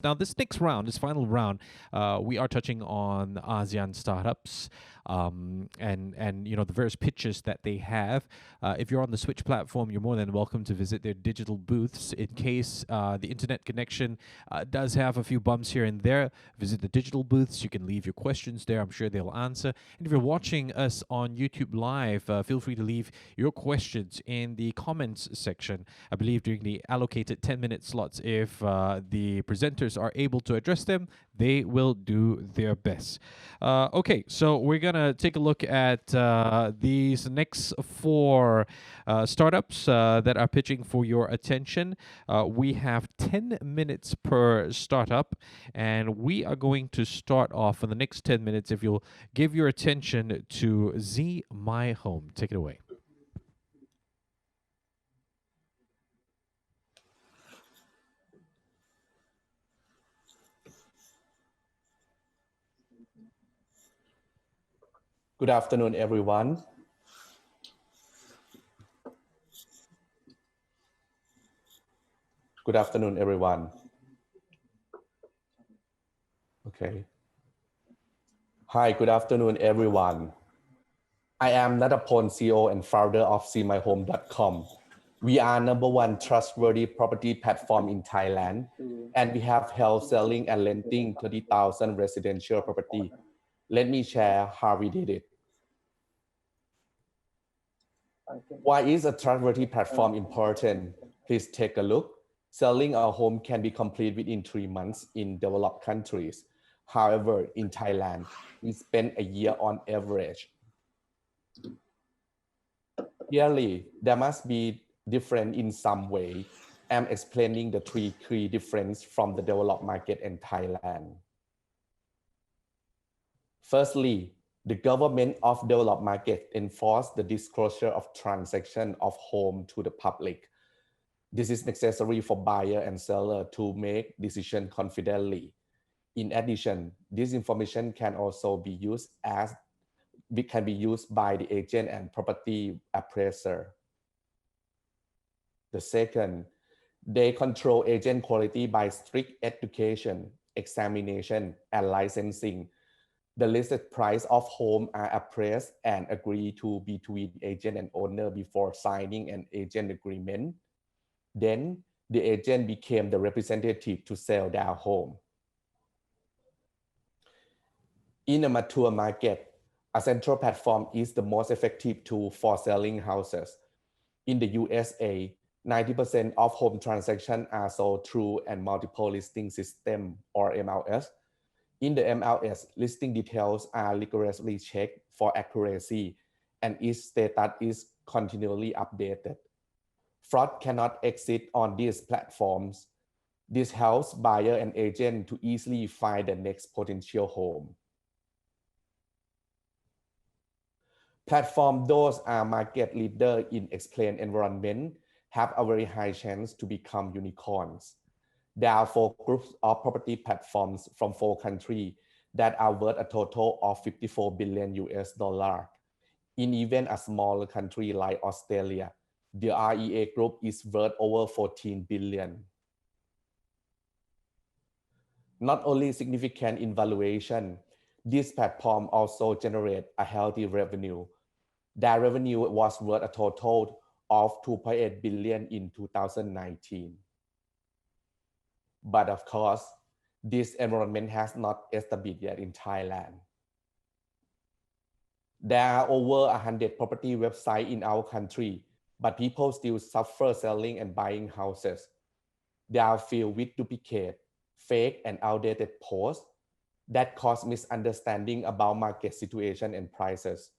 Now, this next round, this final round, we are touching on ASEAN startups, and the various pitches that they have. If you're on the Switch platform, you're more than welcome to visit their digital booths. In case the internet connection does have a few bumps here and there, visit the digital booths. You can leave your questions there. I'm sure they'll answer. And if you're watching us on YouTube Live, feel free to leave your questions in the comments section. I believe during the allocated 10-minute slots, if the presenters are able to address them, they will do their best. Okay, so we're gonna take a look at these next four startups that are pitching for your attention. We have 10 minutes per startup, and we are going to start off for the next 10 minutes. If you'll give your attention to Z My Home, take it away. Good afternoon, everyone. Good afternoon, everyone. Okay. Hi, good afternoon, everyone. I am Natapon, CEO and founder of seemyhome.com. We are #1 trustworthy property platform in Thailand, and we have helped selling and renting 30,000 residential property. Let me share how we did it. Why is a trustworthy platform important? Please take a look. Selling a home can be complete within 3 months in developed countries. However, in Thailand, we spend a year on average. Clearly, there must be different in some way. I'm explaining the three key differences from the developed market and Thailand. Firstly, the government of developed market enforce the disclosure of transaction of home to the public. This is necessary for buyer and seller to make decision confidently. In addition, this information can also be used by the agent and property appraiser. The second, they control agent quality by strict education, examination, and licensing. The listed price of home are appraised and agreed to between agent and owner before signing an agent agreement. Then the agent became the representative to sell their home. In a mature market, a central platform is the most effective tool for selling houses. In the USA, 90% of home transactions are sold through a multiple listing system or MLS. In the MLS, listing details are rigorously checked for accuracy, and its status is continually updated. Fraud cannot exist on these platforms. This helps buyer and agent to easily find the next potential home. Platform those are market leader in explained environment have a very high chance to become unicorns. There are 4 groups of property platforms from 4 countries that are worth a total of 54 billion US dollar. In even a smaller country like Australia, the REA group is worth over 14 billion. Not only significant in valuation, this platform also generate a healthy revenue. Their revenue was worth a total of 2.8 billion in 2019. But of course, this environment has not established yet in Thailand. There are over 100 property websites in our country, but people still suffer selling and buying houses. They are filled with duplicate, fake, and outdated posts that cause misunderstanding about market situation and prices.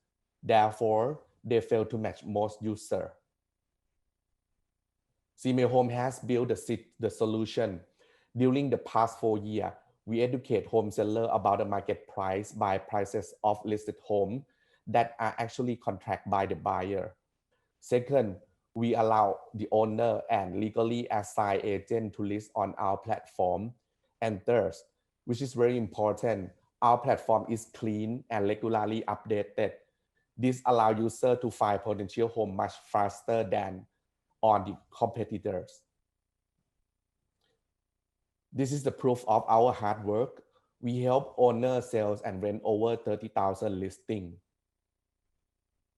Therefore, they fail to match most users. Simeo Home has built the solution. During the past 4 years, we educate home sellers about the market price by prices of listed home that are actually contracted by the buyer. Second, we allow the owner and legally assigned agent to list on our platform. And third, which is very important, our platform is clean and regularly updated. This allows users to find potential home much faster than on the competitors. This is the proof of our hard work. We help owners sell and rent over 30,000 listings.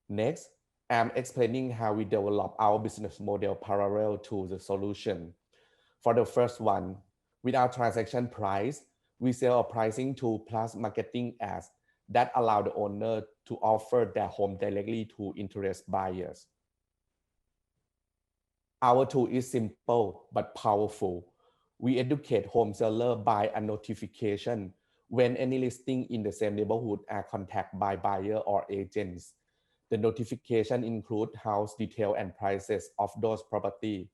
Next, I'm explaining how we develop our business model parallel to the solution. For the first one, with our transaction price, we sell a pricing tool plus marketing ads that allow the owner to offer their home directly to interest buyers. Our tool is simple but powerful. We educate home seller by a notification when any listing in the same neighborhood are contacted by buyer or agents. The notification include house detail and prices of those property.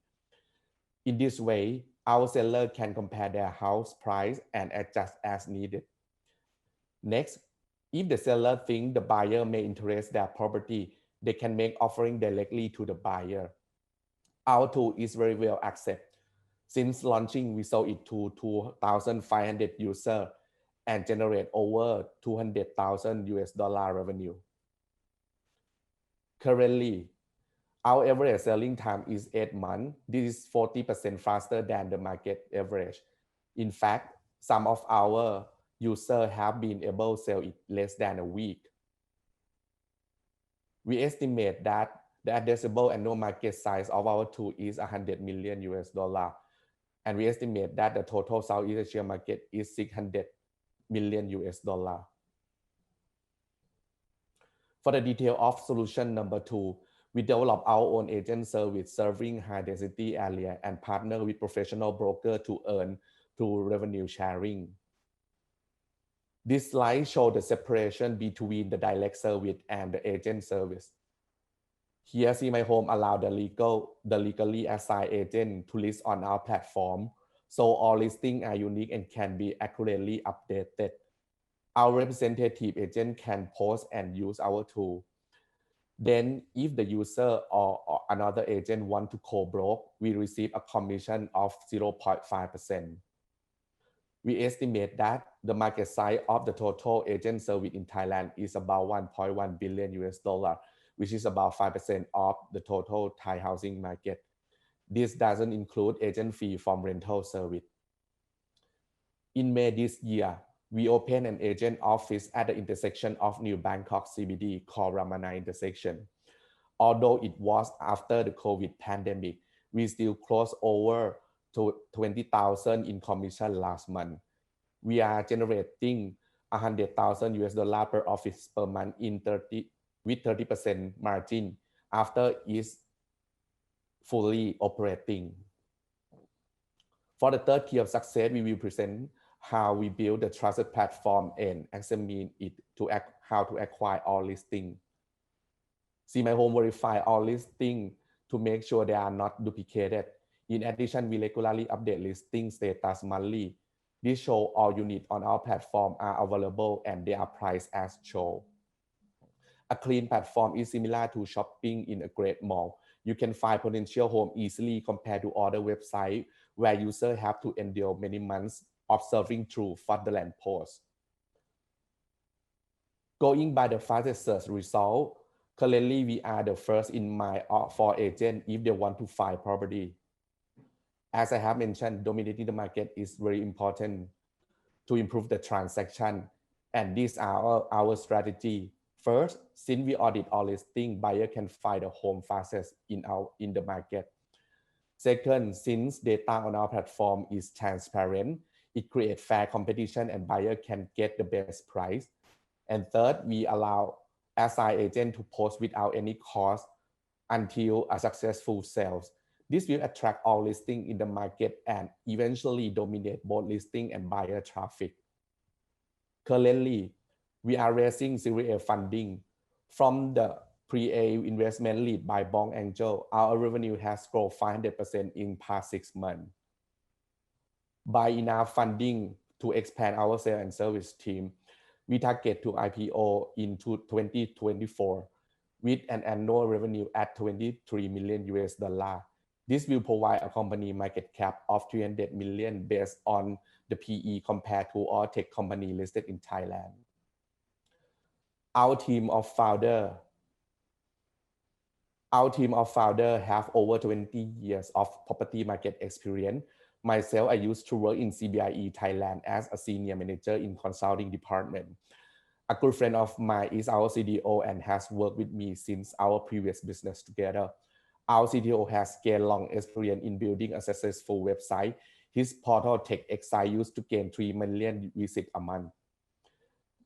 In this way, our seller can compare their house price and adjust as needed. Next, if the seller think the buyer may interest their property, they can make offering directly to the buyer. Our tool is very well accepted. Since launching, we sold it to 2,500 users and generate over 200,000 US dollar revenue. Currently, our average selling time is 8 months. This is 40% faster than the market average. In fact, some of our users have been able to sell it less than a week. We estimate that the addressable annual market size of our tool is 100 million US dollar. And we estimate that the total Southeast Asia market is 600 million US dollar. For the detail of solution number 2, we develop our own agent service serving high density area and partner with professional broker to earn through revenue sharing. This slide shows the separation between the direct service and the agent service. Here, See My Home allows the legally assigned agent to list on our platform, so all listings are unique and can be accurately updated. Our representative agent can post and use our tool. Then, if the user or another agent want to co-broke, we receive a commission of 0.5%. We estimate that the market size of the total agent service in Thailand is about 1.1 billion US dollar, which is about 5% of the total Thai housing market. This doesn't include agent fee from rental service. In May this year, we opened an agent office at the intersection of New Bangkok CBD called Ramana intersection. Although it was after the COVID pandemic, we still closed over to 20,000 in commission last month. We are generating 100,000 US dollar per office per month with 30% margin after it's fully operating. For the third key of success, we will present how we build the trusted platform and examine it to how to acquire all listings. See My Home verify all listings to make sure they are not duplicated. In addition, we regularly update listing status monthly. This shows all units on our platform are available and they are priced as shown. A clean platform is similar to shopping in a great mall. You can find potential home easily compared to other websites where users have to endure many months observing through fraudulent posts. Going by the fastest search result, currently we are the first in mind for agents if they want to find property. As I have mentioned, dominating the market is very important to improve the transaction, and these are our strategy. First, since we audit all listings, buyer can find a home fastest in the market. Second, since data on our platform is transparent, it creates fair competition and buyer can get the best price. And third, we allow assigned agent to post without any cost until a successful sales. This will attract all listings in the market and eventually dominate both listing and buyer traffic. Currently, we are raising Series A funding from the pre-A investment lead by Bong Angel. Our revenue has grown 500% in past 6 months. By enough funding to expand our sales and service team, we target to IPO into 2024 with an annual revenue at 23 million US dollar. This will provide a company market cap of 300 million based on the PE compared to all tech company listed in Thailand. Our team of founder have over 20 years of property market experience. Myself, I used to work in CBIE Thailand as a senior manager in consulting department. A good friend of mine is our CDO and has worked with me since our previous business together. Our CTO has gained long experience in building a successful website. His portal TechXI used to gain 3 million visits a month.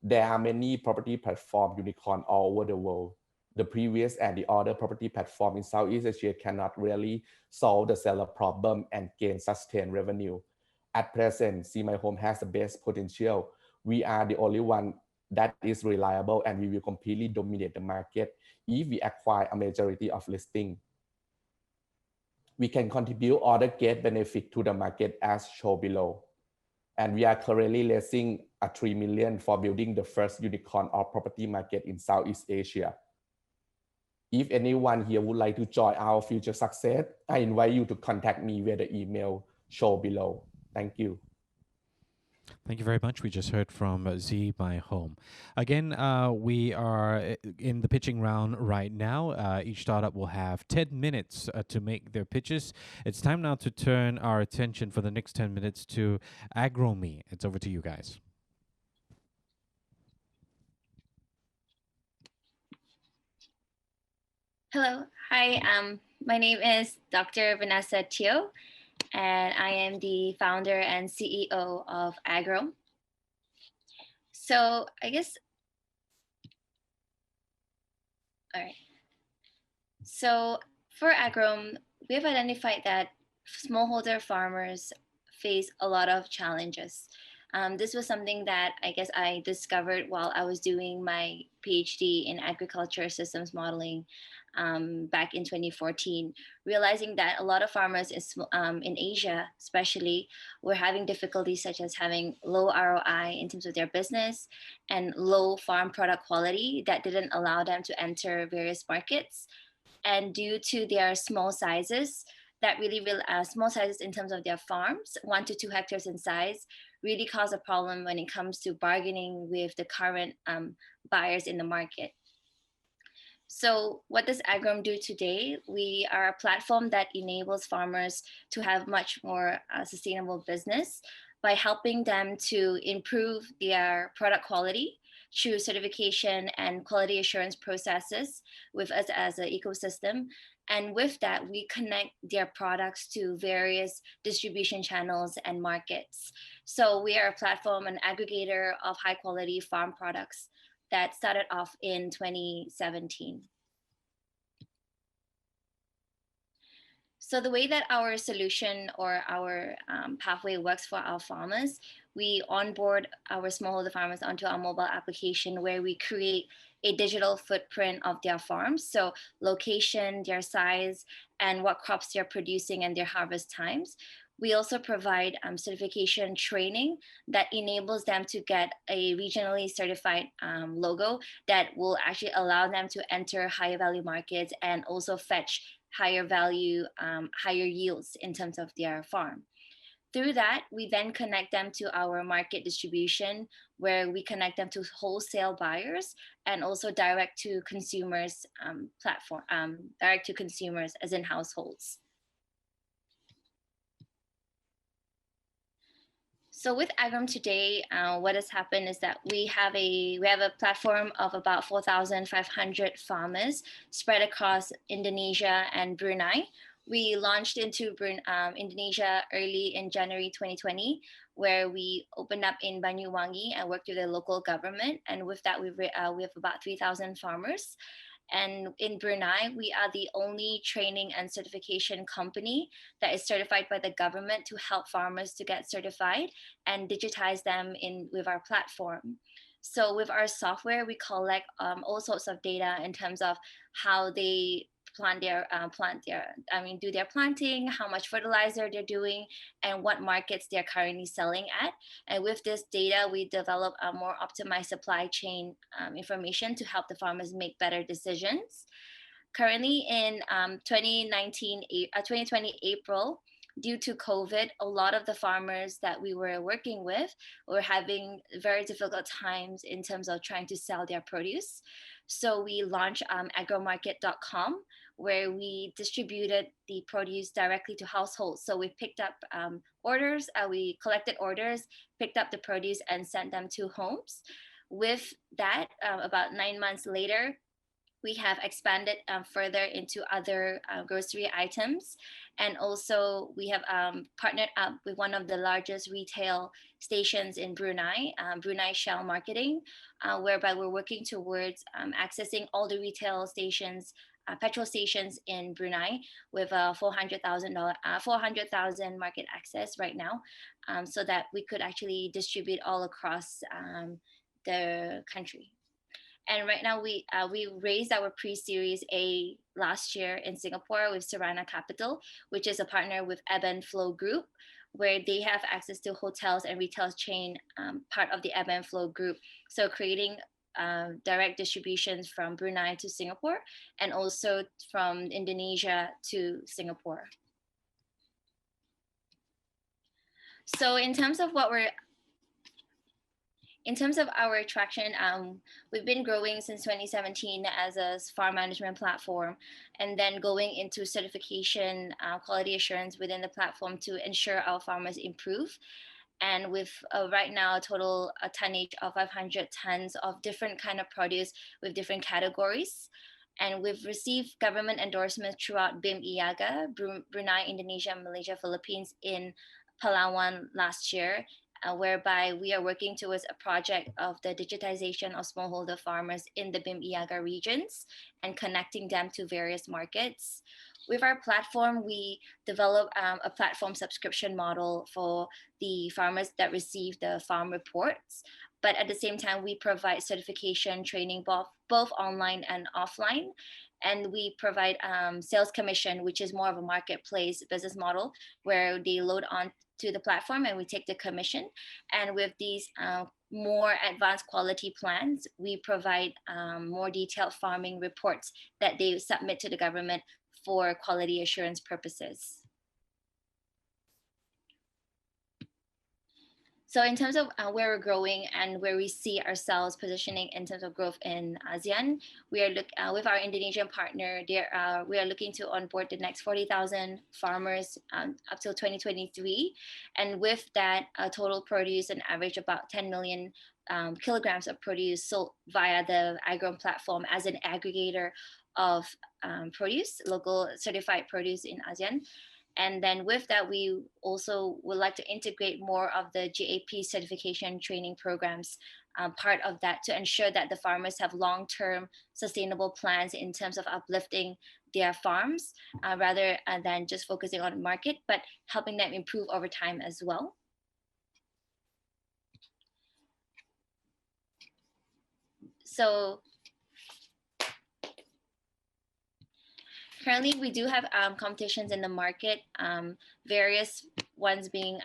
There are many property platform unicorn all over the world. The previous and the other property platform in Southeast Asia cannot really solve the seller problem and gain sustained revenue. At present, See My Home has the best potential. We are the only one that is reliable and we will completely dominate the market if we acquire a majority of listing. We can contribute other get benefit to the market as shown below. And we are currently raising a 3 million for building the first unicorn of property market in Southeast Asia. If anyone here would like to join our future success, I invite you to contact me via the email shown below. Thank you. Thank you very much. We just heard from Z My Home. Again, we are in the pitching round right now. Each startup will have 10 minutes to make their pitches. It's time now to turn our attention for the next 10 minutes to AgroMe. It's over to you guys. Hello. Hi. My name is Dr. Vanessa Teo, and I am the founder and CEO of Agro. So I guess, all right. So for Agro, we have identified that smallholder farmers face a lot of challenges. This was something that I guess I discovered while I was doing my PhD in agriculture systems modeling back in 2014, realizing that a lot of farmers in Asia, especially, were having difficulties such as having low ROI in terms of their business and low farm product quality that didn't allow them to enter various markets. And due to their small sizes, that really small sizes in terms of their farms, 1 to 2 hectares in size, really cause a problem when it comes to bargaining with the current buyers in the market. So what does Agrom do today? We are a platform that enables farmers to have much more sustainable business by helping them to improve their product quality through certification and quality assurance processes with us as an ecosystem. And with that, we connect their products to various distribution channels and markets. So we are a platform, an aggregator of high quality farm products that started off in 2017. So the way that our solution or our pathway works for our farmers, we onboard our smallholder farmers onto our mobile application where we create a digital footprint of their farms. So location, their size, and what crops they're producing and their harvest times. We also provide certification training that enables them to get a regionally certified logo that will actually allow them to enter higher value markets and also fetch higher value, higher yields in terms of their farm. Through that, we then connect them to our market distribution, where we connect them to wholesale buyers and also direct to consumers platform, direct to consumers as in households. So with Agrom today, what has happened is that we have a platform of about 4,500 farmers spread across Indonesia and Brunei. We launched into Indonesia early in January 2020, where we opened up in Banyuwangi and worked with the local government. And with that, we have about 3,000 farmers. And in Brunei, we are the only training and certification company that is certified by the government to help farmers to get certified and digitize them with our platform. So with our software, we collect all sorts of data in terms of how they do their planting, how much fertilizer they're doing, and what markets they're currently selling at. And with this data, we develop a more optimized supply chain information to help the farmers make better decisions. Currently in 2020 April, due to COVID, a lot of the farmers that we were working with were having very difficult times in terms of trying to sell their produce. So we launched agromarket.com, where we distributed the produce directly to households. So we picked up orders, we collected orders, picked up the produce, and sent them to homes. With that, about 9 months later, we have expanded further into other grocery items. And also we have partnered up with one of the largest retail stations in Brunei, Brunei Shell Marketing, whereby we're working towards accessing all the retail stations, petrol stations in Brunei with 400,000 market access right now, so that we could actually distribute all across the country. And right now we raised our pre-series A last year in Singapore with Serana Capital, which is a partner with Ebb and Flow Group, where they have access to hotels and retail chain, part of the Ebb and Flow Group. So creating direct distributions from Brunei to Singapore, and also from Indonesia to Singapore. So in terms of our traction, we've been growing since 2017 as a farm management platform, and then going into certification, quality assurance within the platform to ensure our farmers improve. And with right now a total tonnage of 500 tons of different kind of produce with different categories. And we've received government endorsements throughout BIM IAGA, Brunei, Indonesia, Malaysia, Philippines in Palawan last year, whereby we are working towards a project of the digitization of smallholder farmers in the BIM IAGA regions and connecting them to various markets. With our platform, we develop a platform subscription model for the farmers that receive the farm reports. But at the same time, we provide certification training both online and offline. And we provide sales commission, which is more of a marketplace business model where they load on to the platform and we take the commission. And with these more advanced quality plans, we provide more detailed farming reports that they submit to the government for quality assurance purposes. So in terms of where we're growing and where we see ourselves positioning in terms of growth in ASEAN, we are with our Indonesian partner. We are looking to onboard the next 40,000 farmers up till 2023, and with that, total produce an average about 10 million kilograms of produce sold via the Agrom platform as an aggregator of produce, local certified produce in ASEAN. And then with that, we also would like to integrate more of the GAP certification training programs, part of that, to ensure that the farmers have long-term sustainable plans in terms of uplifting their farms, rather than just focusing on market, but helping them improve over time as well. So currently, we do have competitions in the market, various ones being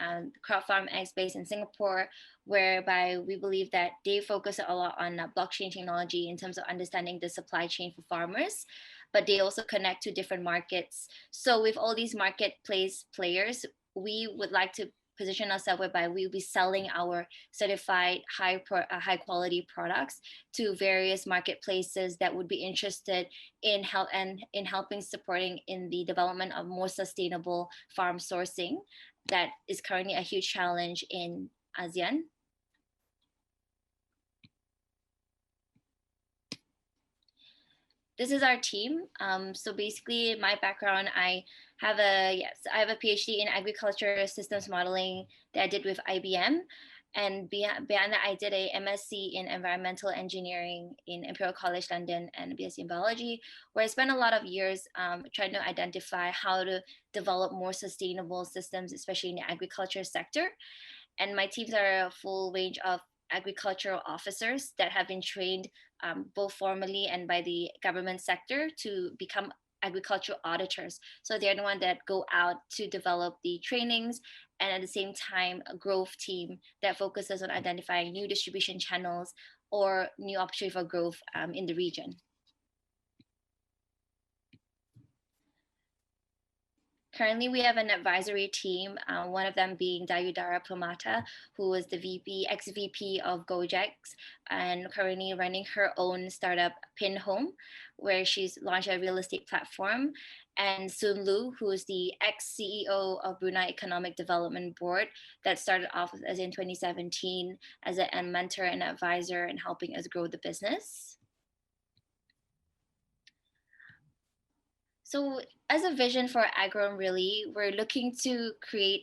Crop Farm X based in Singapore, whereby we believe that they focus a lot on blockchain technology in terms of understanding the supply chain for farmers, but they also connect to different markets. So with all these marketplace players, we would like to position ourselves whereby we'll be selling our certified high quality products to various marketplaces that would be interested in helping supporting in the development of more sustainable farm sourcing that is currently a huge challenge in ASEAN. This is our team. So basically, my background, I have a PhD in agriculture systems modeling that I did with IBM. And beyond that, I did a MSc in environmental engineering in Imperial College London and a BSc in biology, where I spent a lot of years trying to identify how to develop more sustainable systems, especially in the agriculture sector. And my teams are a full range of agricultural officers that have been trained both formally and by the government sector to become agricultural auditors. So they're the ones that go out to develop the trainings, and at the same time, a growth team that focuses on identifying new distribution channels or new opportunity for growth in the region. Currently, we have an advisory team, one of them being Dayudara Pramata, who was the ex-VP of Gojek, and currently running her own startup, Pin Home, where she's launched a real estate platform. And Sun Lu, who is the ex-CEO of Brunei Economic Development Board that started off as in 2017 as a mentor and advisor and helping us grow the business. So as a vision for Agron, really, we're looking to create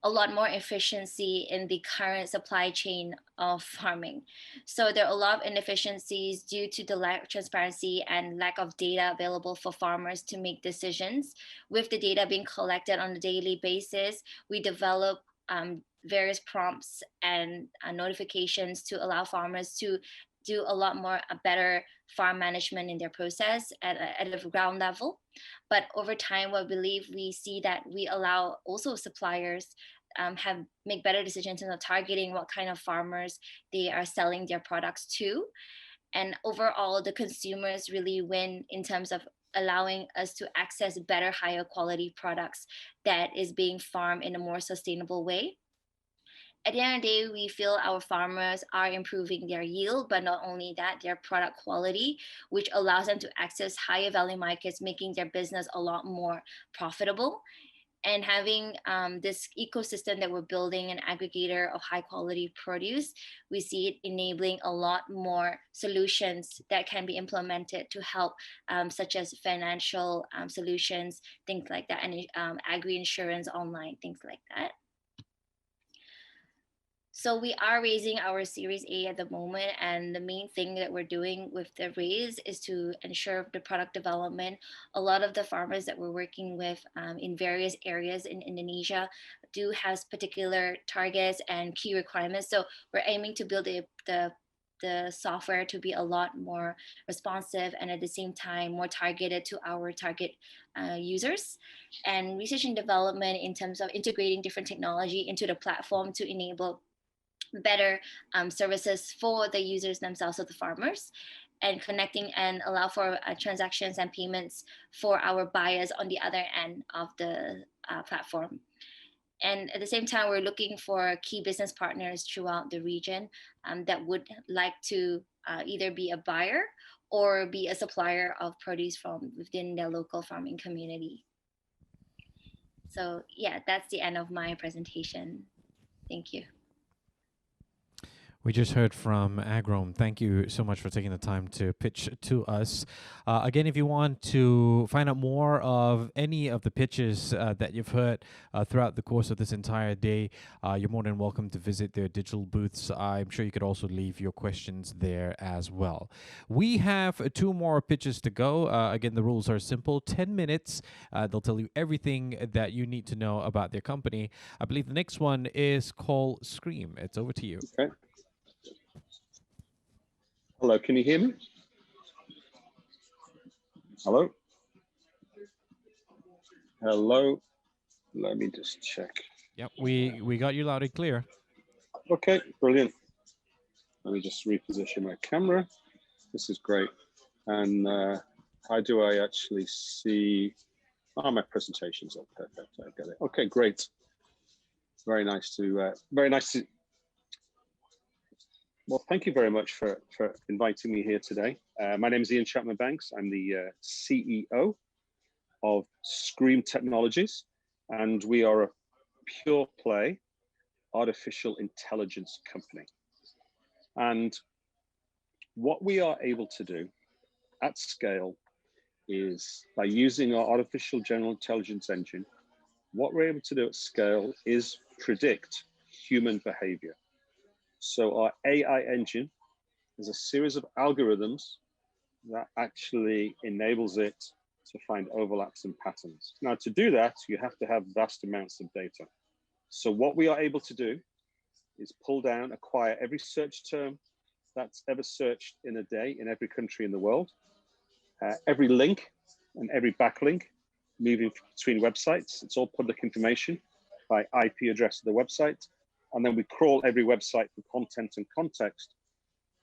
a lot more efficiency in the current supply chain of farming. So there are a lot of inefficiencies due to the lack of transparency and lack of data available for farmers to make decisions. With the data being collected on a daily basis, we develop various prompts and notifications to allow farmers to do a lot more a better farm management in their process at a ground level. But over time, what we believe we see that we allow also suppliers make better decisions in targeting what kind of farmers they are selling their products to. And overall, the consumers really win in terms of allowing us to access better, higher quality products that is being farmed in a more sustainable way. At the end of the day, we feel our farmers are improving their yield, but not only that, their product quality, which allows them to access higher value markets, making their business a lot more profitable. And having this ecosystem that we're building, an aggregator of high quality produce, we see it enabling a lot more solutions that can be implemented to help, such as financial solutions, things like that, and agri insurance online, things like that. So we are raising our Series A at the moment, and the main thing that we're doing with the raise is to ensure the product development. A lot of the farmers that we're working with in various areas in Indonesia do have particular targets and key requirements. So we're aiming to build the software to be a lot more responsive and at the same time more targeted to our target users. And research and development in terms of integrating different technology into the platform to enable better services for the users themselves, of the farmers, and connecting and allow for transactions and payments for our buyers on the other end of the platform. And at the same time, we're looking for key business partners throughout the region that would like to either be a buyer or be a supplier of produce from within their local farming community. So yeah, that's the end of my presentation. Thank you. We just heard from Agrom. Thank you so much for taking the time to pitch to us. Again, if you want to find out more of any of the pitches that you've heard throughout the course of this entire day, you're more than welcome to visit their digital booths. I'm sure you could also leave your questions there as well. We have 2 more pitches to go. Again, the rules are simple. 10 minutes. They'll tell you everything that you need to know about their company. I believe the next one is called Scream. It's over to you. Okay. Hello, can you hear me? Hello? Hello? Let me just check. Yep, we got you loud and clear. Okay, brilliant. Let me just reposition my camera. This is great. And how do I actually see? Oh, my presentation's all perfect. I get it. Okay, great. Very nice to well, thank you very much for inviting me here today. My name is Ian Chapman-Banks. I'm the CEO of Scream Technologies, and we are a pure play artificial intelligence company. And what we are able to do at scale is, by using our artificial general intelligence engine, what we're able to do at scale is predict human behavior. So our AI engine is a series of algorithms that actually enables it to find overlaps and patterns. Now, to do that, you have to have vast amounts of data. So what we are able to do is pull down, acquire every search term that's ever searched in a day in every country in the world, every link and every backlink moving between websites. It's all public information by IP address of the website. And then we crawl every website for content and context.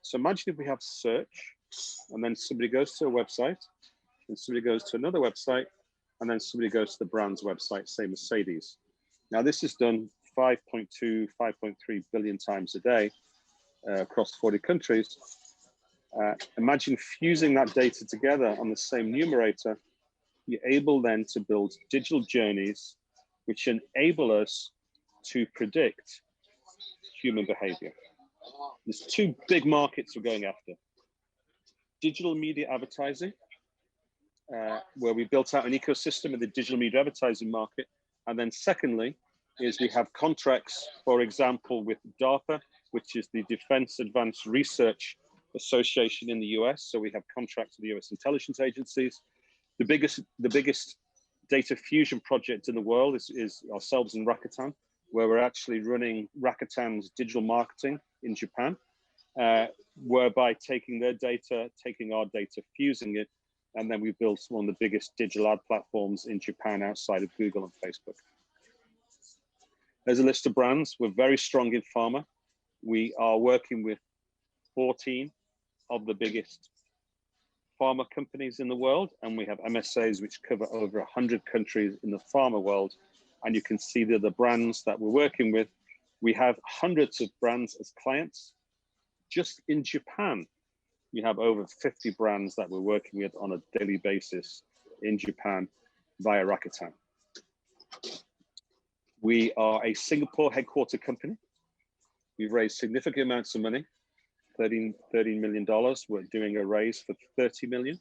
So imagine if we have search, and then somebody goes to a website, and somebody goes to another website, and then somebody goes to the brand's website, say Mercedes. Now this is done 5.2, 5.3 billion times a day across 40 countries. Imagine fusing that data together on the same numerator. You're able then to build digital journeys which enable us to predict human behavior. There's two big markets we're going after. Digital media advertising, where we built out an ecosystem in the digital media advertising market. And then secondly, is we have contracts, for example, with DARPA, which is the Defense Advanced Research Association in the US. So we have contracts with the US intelligence agencies. The biggest data fusion project in the world is ourselves in Rakuten, where we're actually running Rakuten's digital marketing in Japan, whereby taking their data, taking our data, fusing it, and then we built one of the biggest digital ad platforms in Japan outside of Google and Facebook. There's a list of brands. We're very strong in pharma. We are working with 14 of the biggest pharma companies in the world, and we have MSAs which cover over 100 countries in the pharma world. And you can see the brands that we're working with. We have hundreds of brands as clients. Just in Japan, we have over 50 brands that we're working with on a daily basis in Japan via Rakuten. We are a Singapore headquartered company. We've raised significant amounts of money, $13 million. We're doing a raise for 30 million.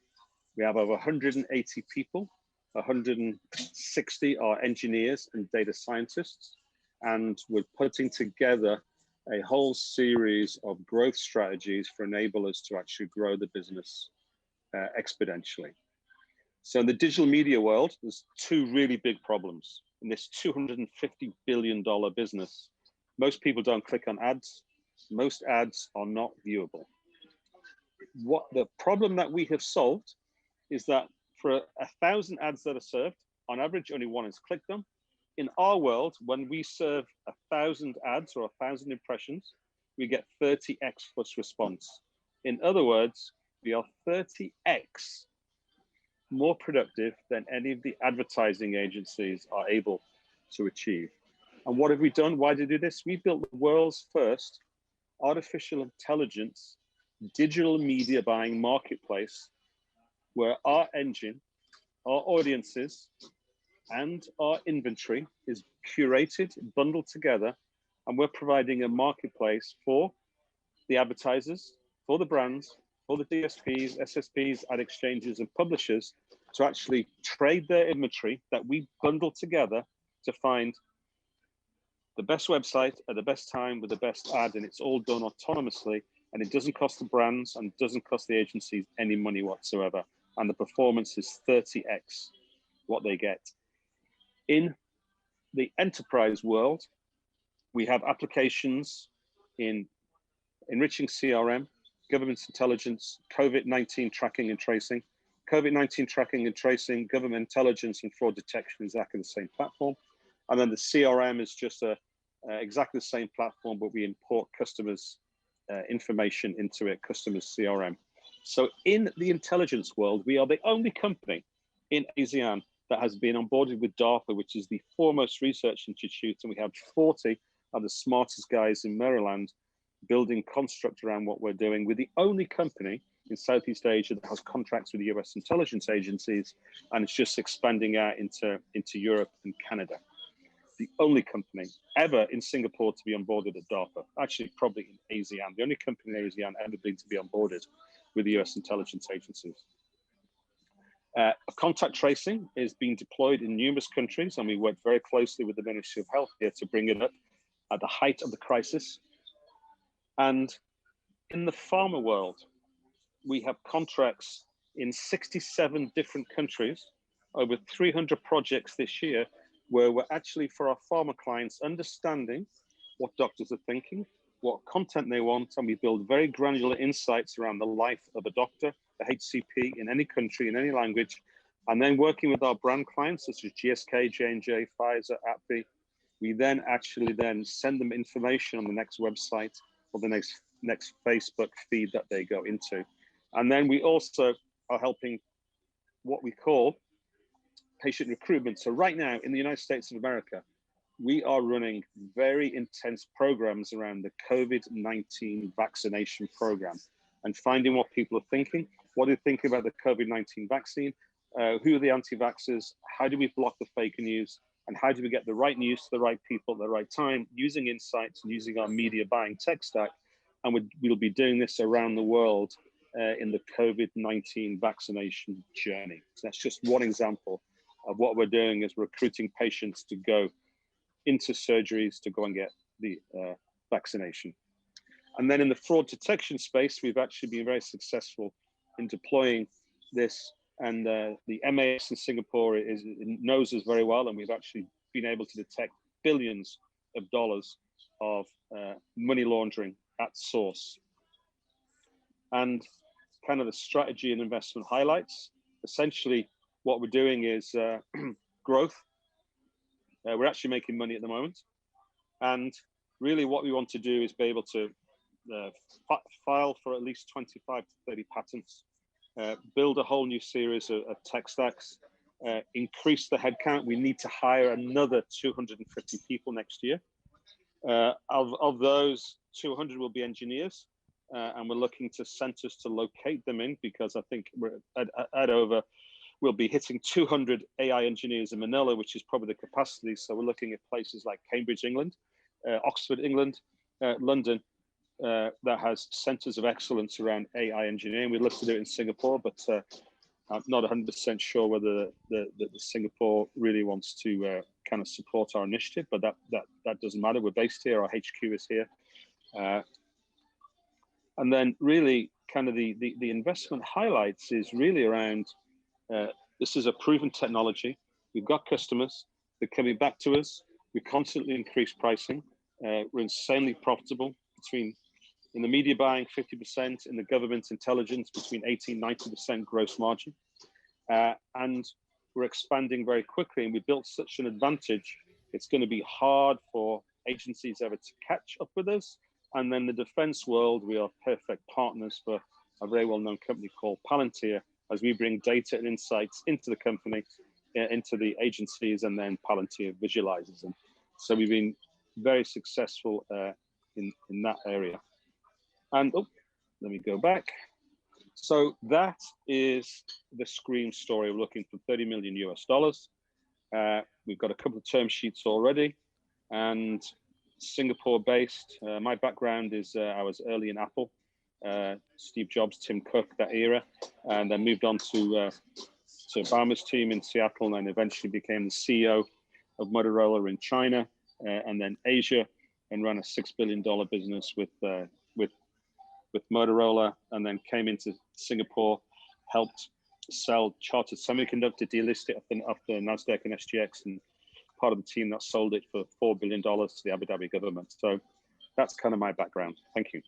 We have over 180 people, 160 are engineers and data scientists, and we're putting together a whole series of growth strategies for enable us to actually grow the business exponentially. So in the digital media world, there's two really big problems. In this $250 billion business, most people don't click on ads. Most ads are not viewable. What the problem that we have solved is that for 1,000 ads that are served, on average, only one is clicked on. In our world, when we serve 1,000 ads or 1,000 impressions, we get 30x plus response. In other words, we are 30x more productive than any of the advertising agencies are able to achieve. And what have we done? Why did we do this? We built the world's first artificial intelligence digital media buying marketplace, where our engine, our audiences, and our inventory is curated, bundled together, and we're providing a marketplace for the advertisers, for the brands, for the DSPs, SSPs, ad exchanges, and publishers to actually trade their inventory that we bundle together to find the best website at the best time with the best ad, and it's all done autonomously, and it doesn't cost the brands and doesn't cost the agencies any money whatsoever. And the performance is 30x what they get. In the enterprise world, we have applications in enriching CRM, government intelligence, COVID-19 tracking and tracing. COVID-19 tracking and tracing, government intelligence, and fraud detection is exactly the same platform. And then the CRM is just exactly the same platform, but we import customers' information into it, customers' CRM. So in the intelligence world, we are the only company in ASEAN that has been onboarded with DARPA, which is the foremost research institute, and we have 40 of the smartest guys in Maryland building construct around what we're doing. We're the only company in Southeast Asia that has contracts with the US intelligence agencies, and it's just expanding out into Europe and Canada. The only company ever in Singapore to be onboarded at DARPA, actually probably in ASEAN, the only company in ASEAN ever been to be onboarded with the US intelligence agencies. Contact tracing is being deployed in numerous countries, and we work very closely with the Ministry of Health here to bring it up at the height of the crisis. And in the pharma world, we have contracts in 67 different countries, over 300 projects this year, where we're actually, for our pharma clients, understanding what doctors are thinking, what content they want, and we build very granular insights around the life of a doctor, the HCP in any country, in any language, and then working with our brand clients, such as GSK, J&J, Pfizer, AbbVie, we then actually send them information on the next website or the next Facebook feed that they go into. And then we also are helping what we call patient recruitment. So right now in the United States of America, we are running very intense programs around the COVID-19 vaccination program and finding what people are thinking. What do they think about the COVID-19 vaccine? Who are the anti-vaxxers? How do we block the fake news? And how do we get the right news to the right people at the right time, using insights and using our media buying tech stack? And we'll be doing this around the world in the COVID-19 vaccination journey. So that's just one example of what we're doing, is recruiting patients to go into surgeries to go and get the vaccination. And then in the fraud detection space, we've actually been very successful in deploying this. And the MAS in Singapore knows us very well, and we've actually been able to detect billions of dollars of money laundering at source. And kind of the strategy and investment highlights. Essentially, what we're doing is growth. We're actually making money at the moment. And really what we want to do is be able to file for at least 25 to 30 patents, build a whole new series of tech stacks, increase the headcount. We need to hire another 250 people next year. Of those, 200 will be engineers, and we're looking to centers to locate them in, because I think we're we'll be hitting 200 AI engineers in Manila, which is probably the capacity. So we're looking at places like Cambridge, England, Oxford, England, London, that has centers of excellence around AI engineering. We'd love to do it in Singapore, but I'm not 100% sure whether the Singapore really wants to kind of support our initiative, but that doesn't matter. We're based here, our HQ is here. And then really kind of the investment highlights is really around, this is a proven technology. We've got customers, they're coming back to us. We constantly increase pricing. We're insanely profitable, in the media buying 50%, in the government intelligence between 80-90% gross margin. And we're expanding very quickly, and we built such an advantage, it's going to be hard for agencies ever to catch up with us. And then the defense world, we are perfect partners for a very well-known company called Palantir, as we bring data and insights into the company, into the agencies, and then Palantir visualizes them. So we've been very successful in that area. And let me go back. So that is the Scream story. We're looking for $30 million US. We've got a couple of term sheets already, and Singapore-based. My background is I was early in Apple, Steve Jobs, Tim Cook, that era, and then moved on to Obama's team in Seattle, and eventually became the CEO of Motorola in China, and then Asia, and ran a $6 billion business with Motorola, and then came into Singapore, helped sell Chartered Semiconductor, delist it off the NASDAQ and SGX, and part of the team that sold it for $4 billion to the Abu Dhabi government. So that's kind of my background. Thank you.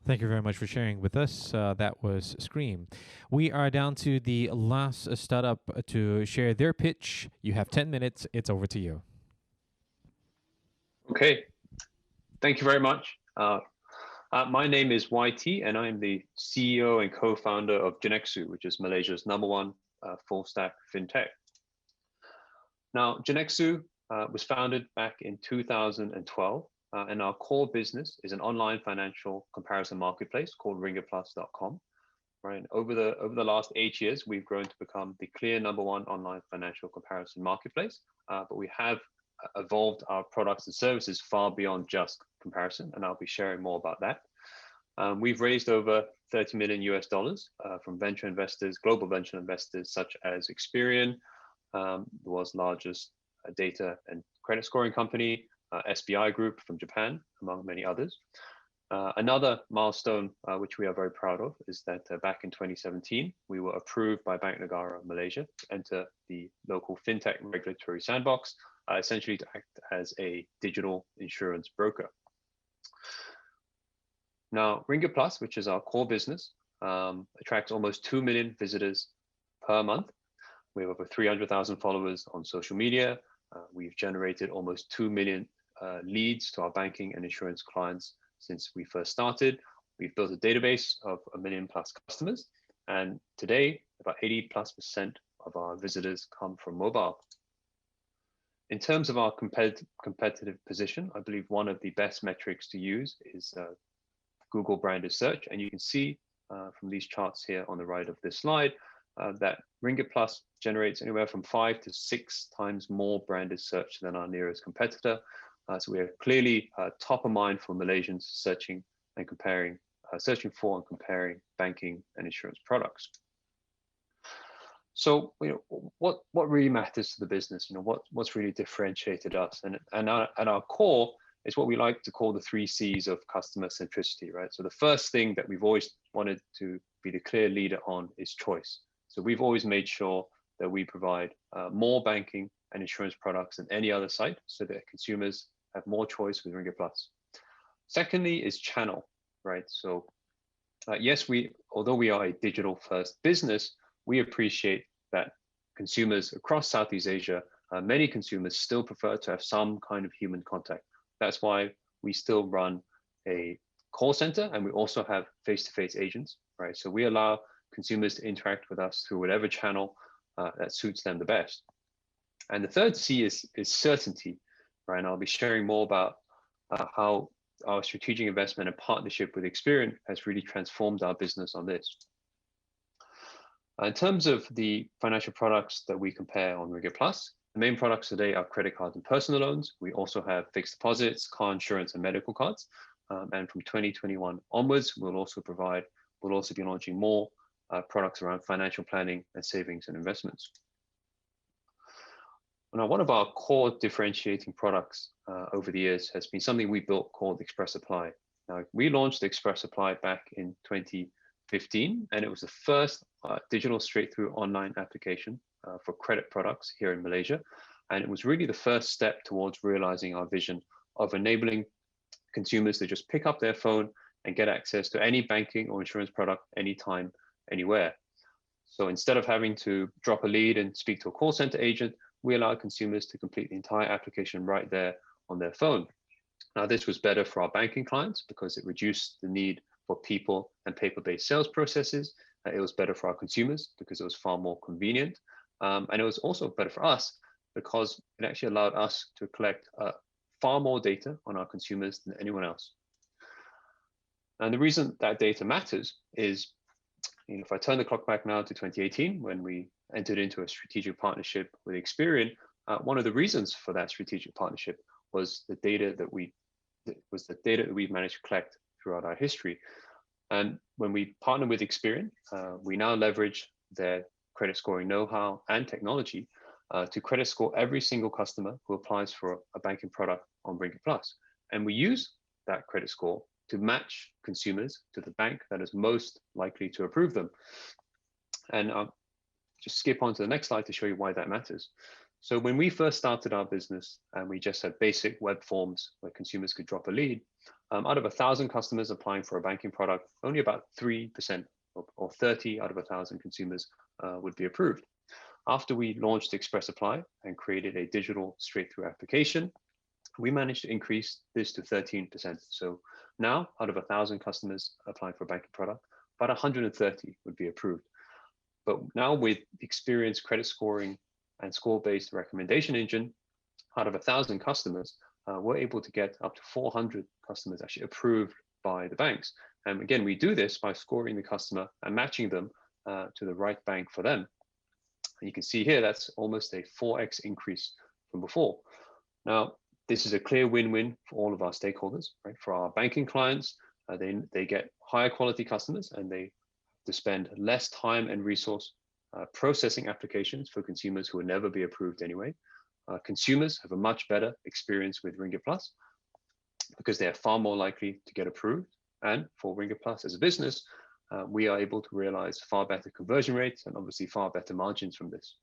Thank you very much for sharing with us. That was Scream. We are down to the last startup to share their pitch. You have 10 minutes. It's over to you. Okay. Thank you very much. My name is YT, and I'm the CEO and co-founder of Genexu, which is Malaysia's #1 full-stack fintech. Now, Genexu was founded back in 2012, and our core business is an online financial comparison marketplace called ringgitplus.com. Right. Over the last 8 years, we've grown to become the clear #1 online financial comparison marketplace, but we have evolved our products and services far beyond just comparison, and I'll be sharing more about that. We've raised over $30 million US from venture investors, global venture investors such as Experian, the world's largest data and credit scoring company, SBI Group from Japan, among many others. Another milestone, which we are very proud of, is that back in 2017, we were approved by Bank Negara Malaysia to enter the local fintech regulatory sandbox, essentially to act as a digital insurance broker. Now, Ringgit Plus, which is our core business, attracts almost 2 million visitors per month. We have over 300,000 followers on social media. We've generated almost 2 million leads to our banking and insurance clients since we first started. We've built a database of 1 million+ customers, and today about 80+% of our visitors come from mobile. In terms of our competitive position, I believe one of the best metrics to use is Google branded search. And you can see from these charts here on the right of this slide that Ringgit Plus generates anywhere from 5 to 6 times more branded search than our nearest competitor. So we are clearly top of mind for Malaysians searching and comparing, searching for and comparing banking and insurance products. So, what really matters to the business? What's really differentiated us, and at our core is what we like to call the 3 C's of customer centricity, right? So the first thing that we've always wanted to be the clear leader on is choice. So we've always made sure that we provide more banking and insurance products than any other site, so that consumers have more choice with Ringgit Plus. Secondly is channel, right? So yes, although we are a digital first business, we appreciate that consumers across Southeast Asia, many consumers still prefer to have some kind of human contact. That's why we still run a call center, and we also have face-to-face agents, right? So we allow consumers to interact with us through whatever channel that suits them the best. And the third C is certainty, right? And I'll be sharing more about how our strategic investment and partnership with Experian has really transformed our business on this. In terms of the financial products that we compare on Ringgit Plus, the main products today are credit cards and personal loans. We also have fixed deposits, car insurance, and medical cards. And from 2021 onwards, we'll also be launching more products around financial planning and savings and investments. Now, one of our core differentiating products over the years has been something we built called Express Apply. Now, we launched Express Apply back in 2015, and it was the first digital straight-through online application for credit products here in Malaysia. And it was really the first step towards realizing our vision of enabling consumers to just pick up their phone and get access to any banking or insurance product anytime, anywhere. So instead of having to drop a lead and speak to a call center agent, we allow consumers to complete the entire application right there on their phone. Now, this was better for our banking clients because it reduced the need for people and paper-based sales processes. It was better for our consumers because it was far more convenient. And it was also better for us because it actually allowed us to collect far more data on our consumers than anyone else. And the reason that data matters is, if I turn the clock back now to 2018, when we entered into a strategic partnership with Experian, one of the reasons for that strategic partnership was the data that we've managed to collect throughout our history. And when we partner with Experian, we now leverage their credit scoring know-how and technology to credit score every single customer who applies for a banking product on Ringgit Plus. And we use that credit score to match consumers to the bank that is most likely to approve them. And I'll just skip on to the next slide to show you why that matters. So when we first started our business and we just had basic web forms where consumers could drop a lead, out of 1,000 customers applying for a banking product, only about 3% or 30 out of 1,000 consumers would be approved. After we launched Express Apply and created a digital straight-through application, we managed to increase this to 13%. So now, out of 1,000 customers applying for a banking product, about 130 would be approved. But now with Experian's credit scoring and score-based recommendation engine, out of 1,000 customers, we're able to get up to 400 customers actually approved by the banks. And again, we do this by scoring the customer and matching them to the right bank for them. And you can see here, that's almost a 4x increase from before. Now, this is a clear win-win for all of our stakeholders, right? For our banking clients, they get higher quality customers and they have to spend less time and resource processing applications for consumers who will never be approved anyway. Consumers have a much better experience with Ringgit Plus because they are far more likely to get approved. And for Ringgit Plus as a business, we are able to realize far better conversion rates and obviously far better margins from this.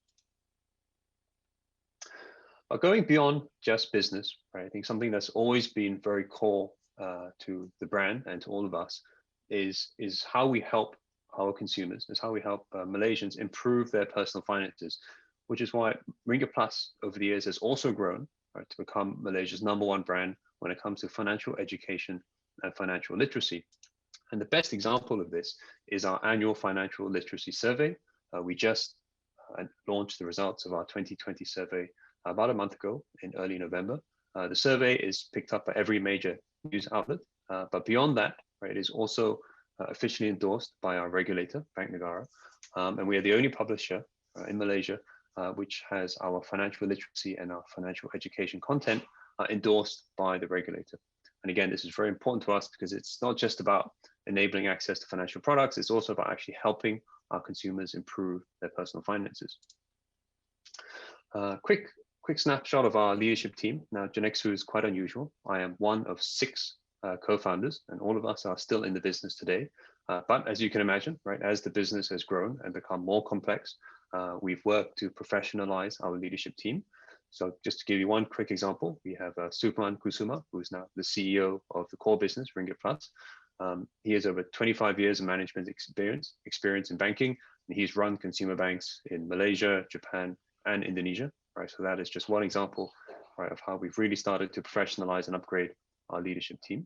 But going beyond just business, right, I think something that's always been very core to the brand and to all of us is how we help our consumers, is how we help Malaysians improve their personal finances, which is why Ringgit Plus over the years has also grown, right, to become Malaysia's #1 brand when it comes to financial education and financial literacy. And the best example of this is our annual financial literacy survey. We just launched the results of our 2020 survey about a month ago in early November. The survey is picked up by every major news outlet, but beyond that, right, it is also officially endorsed by our regulator, Bank Negara, and we are the only publisher in Malaysia which has our financial literacy and our financial education content endorsed by the regulator. And again, this is very important to us because it's not just about enabling access to financial products, it's also about actually helping our consumers improve their personal finances. Quick snapshot of our leadership team. Now, Genexu is quite unusual. I am one of 6 co-founders, and all of us are still in the business today. But as you can imagine, right, as the business has grown and become more complex, we've worked to professionalize our leadership team. So just to give you one quick example, we have Supman Kusuma, who is now the CEO of the core business, Ringgit Plus. He has over 25 years of management experience in banking, and he's run consumer banks in Malaysia, Japan, and Indonesia. Right, so that is just one example, right, of how we've really started to professionalize and upgrade our leadership team.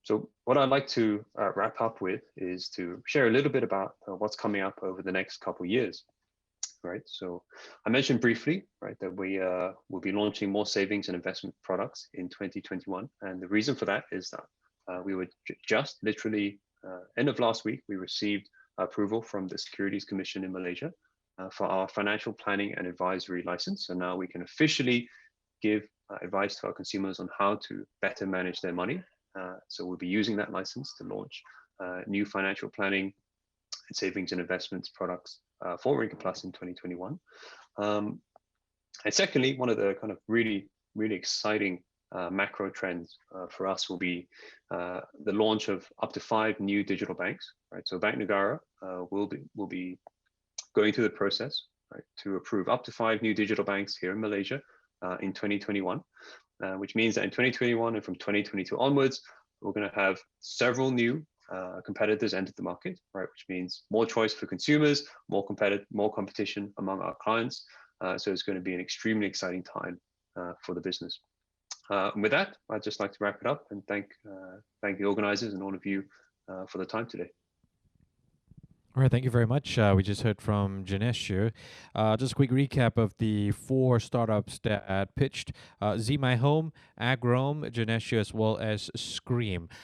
So what I'd like to wrap up with is to share a little bit about what's coming up over the next couple of years. Right, so I mentioned briefly, right, that we will be launching more savings and investment products in 2021, and the reason for that is that we were just literally end of last week we received approval from the Securities Commission in Malaysia for our financial planning and advisory license, and now we can officially give advice to our consumers on how to better manage their money. So we'll be using that license to launch new financial planning and savings and investments products for Ringgit Plus in 2021. And secondly, one of the kind of really exciting macro trends for us will be the launch of up to 5 new digital banks. Right, so Bank Negara will be going through the process, right, to approve up to 5 new digital banks here in Malaysia in 2021, which means that in 2021 and from 2022 onwards, we're going to have several new competitors enter the market, right? Which means more choice for consumers, more competition among our clients. So it's going to be an extremely exciting time for the business. And with that, I'd just like to wrap it up and thank the organizers and all of you for the time today. All right, thank you very much. We just heard from Janesh here. Just a quick recap of the 4 startups that pitched: Z My Home, Agrome, Janesh, as well as Scream.